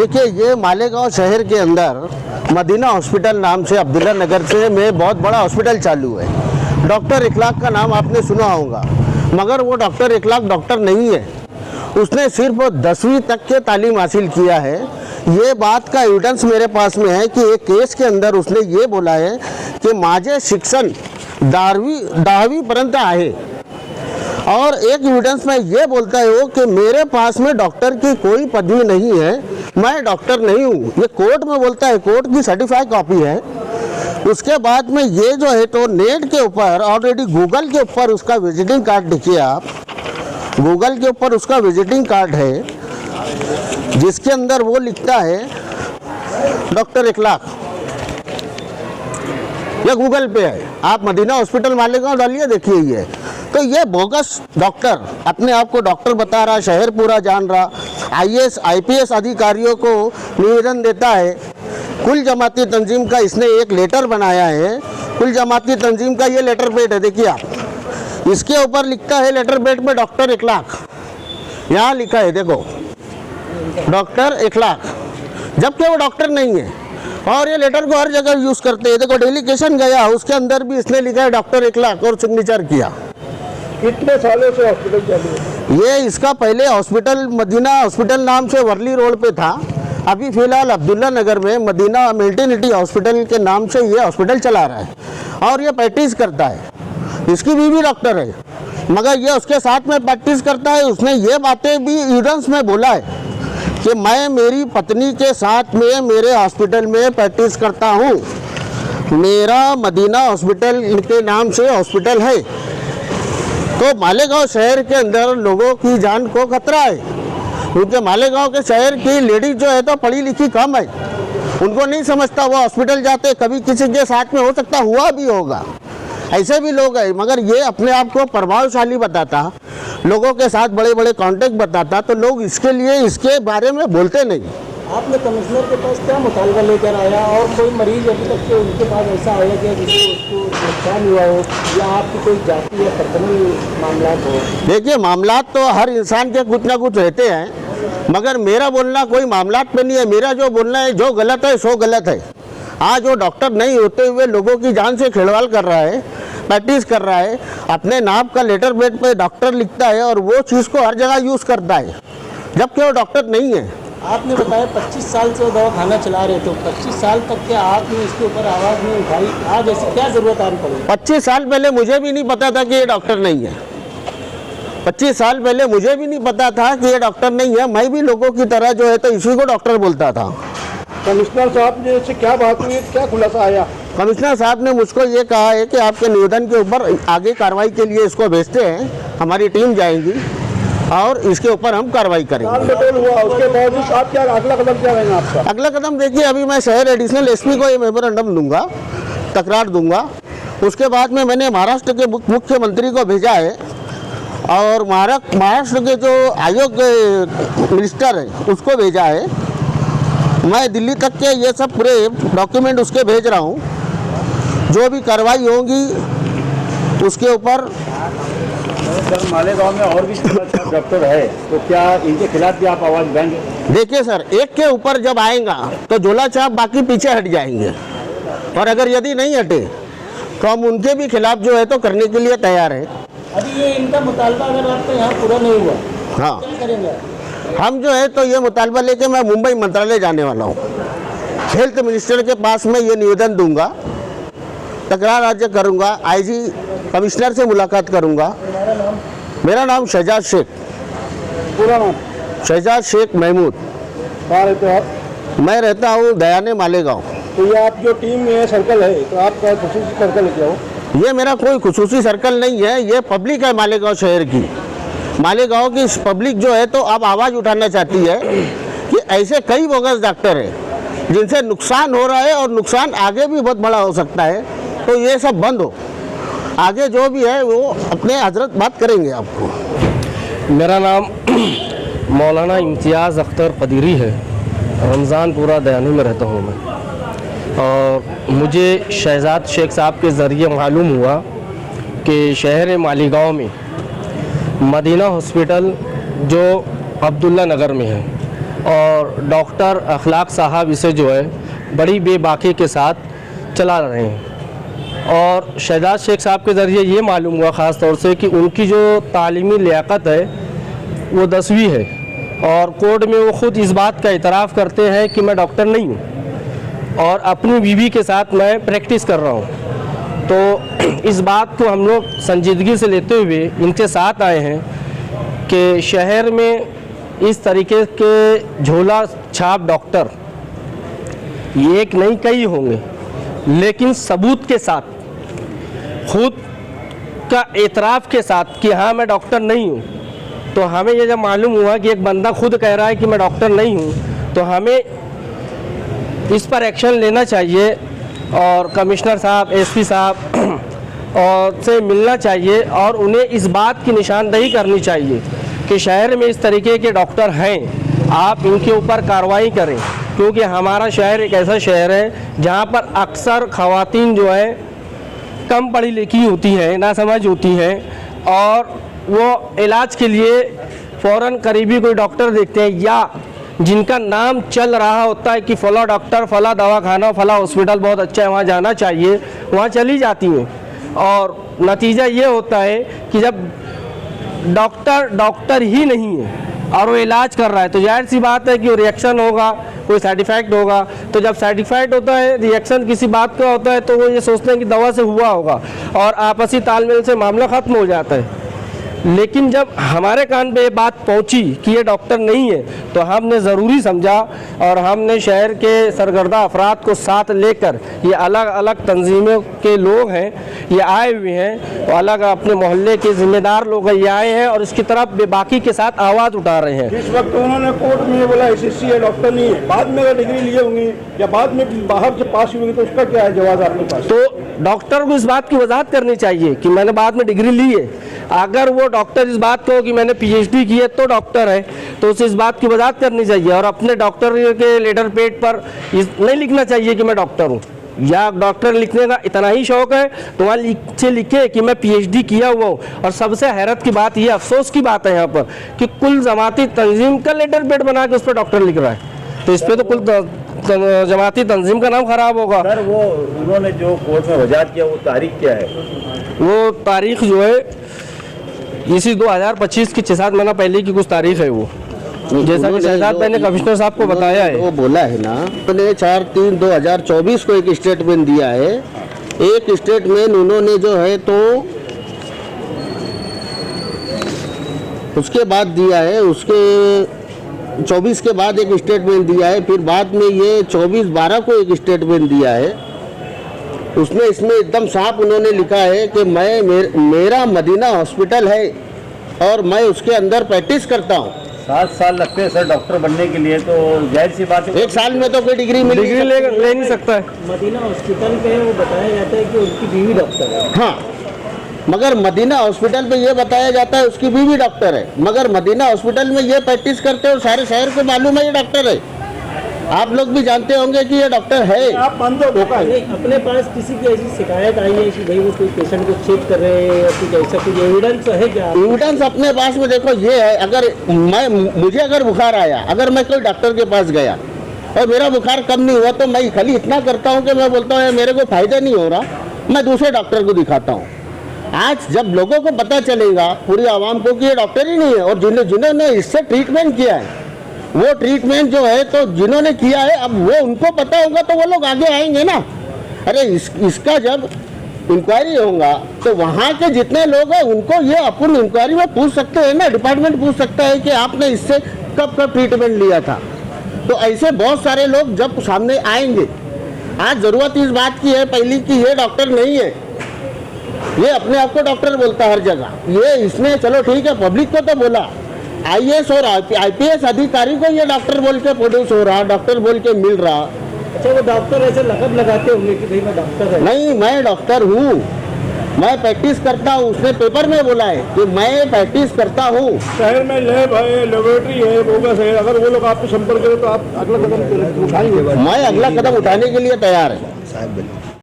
देखिए, ये मालेगांव शहर के अंदर मदीना हॉस्पिटल नाम से अब्दुल्ला नगर से में बहुत बड़ा हॉस्पिटल चालू है। डॉक्टर इखलाक का नाम आपने सुना होगा, मगर वो डॉक्टर इखलाक डॉक्टर नहीं है। उसने सिर्फ 10वीं तक के तालीम हासिल किया है। ये बात का एविडेंस मेरे पास में है कि एक केस के अंदर उसने ये बोला है कि माझे शिक्षण 10वीं पर्यंत आहे। और एक एविडेंस में ये बोलता है वो कि मेरे पास में डॉक्टर की कोई पदवी नहीं है, मैं डॉक्टर नहीं हूँ। ये कोर्ट में बोलता है, कोर्ट की सर्टिफाइड कॉपी है। उसके बाद में ये जो है तो नेट के ऊपर ऑलरेडी गूगल के ऊपर उसका विजिटिंग कार्ड देखिए आप, गूगल के ऊपर उसका विजिटिंग कार्ड है जिसके अंदर वो लिखता है डॉक्टर इखलाक। यह गूगल पे है, आप मदीना हॉस्पिटल मालेगांव डालिए, देखिए ये। तो ये बोगस डॉक्टर अपने आप को डॉक्टर बता रहा, शहर पूरा जान रहा, आईएएस आईपीएस अधिकारियों को निवेदन देता है। कुल जमाती तंजीम का इसने एक लेटर बनाया है, कुल जमाती तंजीम का ये लेटर पेड है, देखिए आप। इसके ऊपर लिखता है लेटर पेड में डॉक्टर इखलाक, यहाँ लिखा है देखो डॉक्टर इखलाक, जबकि वो डॉक्टर नहीं है। और ये लेटर को हर जगह यूज़ करते हैं। देखो डेलीगेशन गया, उसके अंदर भी इसने लिखा है डॉक्टर इखलाक और सिग्नेचर किया। कितने सालों से हॉस्पिटल चालू है? ये इसका पहले हॉस्पिटल मदीना हॉस्पिटल नाम से वर्ली रोड पे था। अभी फ़िलहाल अब्दुल्ला नगर में मदीना मेटर्निटी हॉस्पिटल के नाम से ये हॉस्पिटल चला रहा है और ये प्रैक्टिस करता है। इसकी बीवी डॉक्टर है, मगर ये उसके साथ में प्रैक्टिस करता है। उसने ये बातें भी एविडेंस में बोला है कि मैं मेरी पत्नी के साथ में मेरे हॉस्पिटल में प्रैक्टिस करता हूँ, मेरा मदीना हॉस्पिटल के नाम से हॉस्पिटल है। तो मालेगांव शहर के अंदर लोगों की जान को खतरा है, क्योंकि मालेगांव के शहर की लेडीज जो है तो पढ़ी लिखी कम है। उनको नहीं समझता, वो हॉस्पिटल जाते, कभी किसी के साथ में हो सकता हुआ भी होगा, ऐसे भी लोग हैं। मगर ये अपने आप को प्रभावशाली बताता, लोगों के साथ बड़े बड़े कॉन्टेक्ट बताता, तो लोग इसके लिए इसके बारे में बोलते नहीं। आपने कमिश्नर के पास क्या मुतालबा लेकर आया, और कोई मरीज अभी तक के उनके पास ऐसा आया कि जिसको उसको नुकसान हुआ हो, या आपकी कोई जाति या पर्सनल मामला हो? देखिए, मामला तो हर इंसान के कुछ ना कुछ रहते हैं, मगर मेरा बोलना कोई मामला पे नहीं है। मेरा जो बोलना है, जो गलत है सो गलत है। आज वो डॉक्टर नहीं होते हुए लोगों की जान से खिलवाड़ कर रहा है, प्रैक्टिस कर रहा है, अपने नाम का लेटर पेड पे डॉक्टर लिखता है और वो चीज़ को हर जगह यूज़ करता है, जबकि वो डॉक्टर नहीं है। आपने बताया 25 साल से दवा खाना चला रहे, तो 25 साल तक के आपने इसके ऊपर आवाज़ नहीं उठाई, आज ऐसी क्या ज़रूरत आनी पड़ी? 25 साल पहले मुझे भी नहीं पता था कि ये डॉक्टर नहीं है। 25 साल पहले मुझे भी नहीं पता था कि ये डॉक्टर नहीं है। मैं भी लोगों की तरह जो है तो इसी को डॉक्टर बोलता था। कमिश्नर साहब ने इससे क्या बात हुई, क्या खुलासा आया? कमिश्नर साहब ने मुझको ये कहा है कि आपके निवेदन के ऊपर आगे कार्रवाई के लिए इसको भेजते हैं, हमारी टीम जाएगी और इसके ऊपर हम कार्रवाई करेंगे। हुआ, उसके बावजूद आप क्या अगला कदम क्या रहेगा आपका? अगला कदम देखिए, अभी मैं शहर एडिशनल एसपी को ये मेमोरेंडम दूंगा, तकरार दूंगा। उसके बाद में मैंने महाराष्ट्र के मुख्यमंत्री को भेजा है और महाराष्ट्र के जो आयोग मिनिस्टर है उसको भेजा है। मैं दिल्ली तक के ये सब पूरे डॉक्यूमेंट उसके भेज रहा हूँ। जो भी कार्रवाई होगी उसके ऊपर। सर, मालेगांव में और भी डॉक्टर है, तो क्या इनके खिलाफ भी आप आवाज़ उठाएंगे? देखिए सर, एक के ऊपर जब आएगा तो झोला छाप बाकी पीछे हट जाएंगे, और अगर यदि नहीं हटे तो हम उनके भी खिलाफ जो है तो करने के लिए तैयार है। अभी ये इनका मुतालबा अगर आपका यहाँ पूरा नहीं हुआ, हाँ, क्या करेंगे? हम जो है तो ये मुतालबा लेके मैं मुंबई मंत्रालय जाने वाला हूँ। हेल्थ मिनिस्टर के पास में ये निवेदन दूंगा, तकरार राज्य करूँगा, आईजी कमिश्नर से मुलाकात करूँगा। मेरा नाम शहजाद शेख। पूरा नाम? शहजाद शेख महमूद। कहाँ रहते हो आप? मैं रहता हूँ दयाने मालेगांव। तो ये आप जो टीम में सर्कल है, तो आपका खुसूसी सर्कल है क्या हो? ये मेरा कोई खुसूसी सर्कल नहीं है, ये पब्लिक है मालेगांव शहर की। मालेगांव की पब्लिक जो है तो अब आवाज़ उठाना चाहती है कि ऐसे कई बोगस डॉक्टर हैं जिनसे नुकसान हो रहा है और नुकसान आगे भी बहुत बड़ा हो सकता है, तो ये सब बंद हो। आगे जो भी है वो अपने हजरत बात करेंगे आपको। मेरा नाम मौलाना इम्तियाज़ अख्तर कदीरी है। रमज़ानपुरा दयानी में रहता हूँ मैं, और मुझे शहजाद शेख साहब के ज़रिए मालूम हुआ कि शहर मालेगांव में मदीना हॉस्पिटल जो अब्दुल्ला नगर में है, और डॉक्टर अखलाक साहब इसे जो है बड़ी बेबाकी के साथ चला रहे हैं। और शहजाद शेख साहब के ज़रिए ये मालूम हुआ ख़ास तौर से कि उनकी जो तालीमी लियाकत है वो 10वीं है, और कोर्ट में वो ख़ुद इस बात का इतराफ़ करते हैं कि मैं डॉक्टर नहीं हूँ और अपनी बीवी के साथ मैं प्रैक्टिस कर रहा हूँ। तो इस बात को हम लोग संजीदगी से लेते हुए इनके साथ आए हैं कि शहर में इस तरीके के झोला छाप डॉक्टर ये एक नहीं कई होंगे, लेकिन सबूत के साथ, खुद का एतराफ़ के साथ कि हाँ मैं डॉक्टर नहीं हूँ। तो हमें ये जब मालूम हुआ कि एक बंदा खुद कह रहा है कि मैं डॉक्टर नहीं हूँ, तो हमें इस पर एक्शन लेना चाहिए और कमिश्नर साहब, एसपी साहब और से मिलना चाहिए और उन्हें इस बात की निशानदेही करनी चाहिए कि शहर में इस तरीके के डॉक्टर हैं, आप इनके ऊपर कार्रवाई करें। क्योंकि हमारा शहर एक ऐसा शहर है जहाँ पर अक्सर ख़वातीन जो है कम पढ़ी लिखी होती हैं, नासमझ होती हैं, और वो इलाज के लिए फ़ौरन करीबी कोई डॉक्टर देखते हैं या जिनका नाम चल रहा होता है कि फ़ला डॉक्टर, फ़ला दवाखाना, फ़ला हॉस्पिटल बहुत अच्छा है, वहाँ जाना चाहिए, वहाँ चली जाती हैं। और नतीजा ये होता है कि जब डॉक्टर ही नहीं है और वो इलाज कर रहा है, तो जाहिर सी बात है कि वो रिएक्शन होगा, कोई साइड इफ़ेक्ट होगा। तो जब साइड इफ़ेक्ट होता है, रिएक्शन किसी बात का होता है, तो वो ये सोचते हैं कि दवा से हुआ होगा और आपसी तालमेल से मामला ख़त्म हो जाता है। लेकिन जब हमारे कान पे ये बात पहुंची कि ये डॉक्टर नहीं है, तो हमने ज़रूरी समझा और हमने शहर के सरगर्दा अफराद को साथ लेकर, ये अलग अलग तंजीमों के लोग हैं, ये आए हुए हैं, तो अलग अपने मोहल्ले के ज़िम्मेदार लोग ये आए हैं और इसकी तरफ बेबाकी के साथ आवाज़ उठा रहे हैं। इस वक्त उन्होंने कोर्ट में बोला SSC है, डॉक्टर नहीं है, बाद में अगर डिग्री लिए होंगे या बाद में बाहर से पास हुई होंगी तो उसका क्या है जवाब आपके पास? तो डॉक्टर को इस बात की वजाहत करनी चाहिए कि मैंने बाद में डिग्री ली है। अगर वो डॉक्टर इस बात को कि मैंने PhD की है तो डॉक्टर है, तो उसे इस बात की वजाहत करनी चाहिए और अपने डॉक्टर के लेटर पेड पर नहीं लिखना चाहिए कि मैं डॉक्टर हूँ। या डॉक्टर लिखने का इतना ही शौक है तो वहाँ नीचे लिखे कि मैं PhD किया हुआ हूँ। और सबसे हैरत की बात, ये अफसोस की बात है यहाँ पर कि कुल जमाती तंजीम का लेटर पेड बना के उस पर डॉक्टर लिख रहा है, तो इस पर तो कुल जमाती तंजीम का नाम खराब होगा। सर वो उन्होंने जो कोर्ट में वजाहत किया वो तारीख क्या है? वो तारीख जो है इसी 2025 की 6-7 महीना पहले की कुछ तारीख है वो, जैसा कि शहजाद भाई ने कमिश्नर साहब को बताया है। वो बोला है ना, उन्होंने 4/3/2024 को एक स्टेटमेंट दिया है। एक स्टेटमेंट उन्होंने जो है तो उसके बाद दिया है, उसके 24 के बाद एक स्टेटमेंट दिया है, फिर बाद में ये 24/12 को एक स्टेटमेंट दिया है। उसमें इसमें एकदम साफ उन्होंने लिखा है कि मेरा मदीना हॉस्पिटल है और मैं उसके अंदर प्रैक्टिस करता हूँ। 7 साल लगते हैं सर डॉक्टर बनने के लिए, तो जाहिर सी बात है 1 साल में तो कोई डिग्री ले नहीं सकता है। मदीना हॉस्पिटल पे वो बताया जाता है कि उनकी बीवी डॉक्टर है। हाँ, मगर मदीना हॉस्पिटल पे ये बताया जाता है उसकी बीवी डॉक्टर है, मगर मदीना हॉस्पिटल में ये प्रैक्टिस करते हैं और सारे शहर को मालूम है ये डॉक्टर है। आप लोग भी जानते होंगे कि ये डॉक्टर है। आप मानते हो धोखा है? अपने पास किसी की ऐसी शिकायत आई है कि भाई वो कोई पेशेंट को चेक कर रहे हैं या कुछ ऐसा, कुछ एविडेंस है क्या? एविडेंस अपने पास में देखो ये है, अगर मुझे अगर बुखार आया, अगर मैं कोई डॉक्टर के पास गया और मेरा बुखार कम नहीं हुआ, तो मैं खाली इतना करता हूँ कि मैं बोलता हूँ मेरे को फायदा नहीं हो रहा, मैं दूसरे डॉक्टर को दिखाता हूँ। आज जब लोगों को पता चलेगा, पूरी आवाम को, कि ये डॉक्टर ही नहीं है और जिन्होंने इससे ट्रीटमेंट किया है, वो ट्रीटमेंट जो है तो जिन्होंने किया है, अब वो उनको पता होगा तो वो लोग आगे आएंगे ना। अरे इसका जब इंक्वायरी होगा तो वहाँ के जितने लोग हैं उनको ये अपन इंक्वायरी में पूछ सकते हैं ना, डिपार्टमेंट पूछ सकता है कि आपने इससे कब ट्रीटमेंट लिया था। तो ऐसे बहुत सारे लोग जब सामने आएंगे। आज ज़रूरत इस बात की है पहली कि ये डॉक्टर नहीं है, ये अपने आप को डॉक्टर बोलता है हर जगह। ये इसने चलो ठीक है पब्लिक को तो बोला, IAS और IPS अधिकारी को ये डॉक्टर बोल के प्रोड्यूस हो रहा, डॉक्टर बोल के मिल रहा। अच्छा, वो डॉक्टर ऐसे लकब लगाते होंगे कि भाई मैं डॉक्टर है? नहीं, मैं डॉक्टर हूँ, मैं प्रैक्टिस करता हूँ। उसने पेपर में बोला है कि मैं प्रैक्टिस करता हूँ। शहर में लैब है, लेबोरेटरी है, बोगस है, अगर वो लोग आपको संपर्क करें तो आप अगला कदम उठाएंगे? मैं अगला कदम उठाने के लिए तैयार है।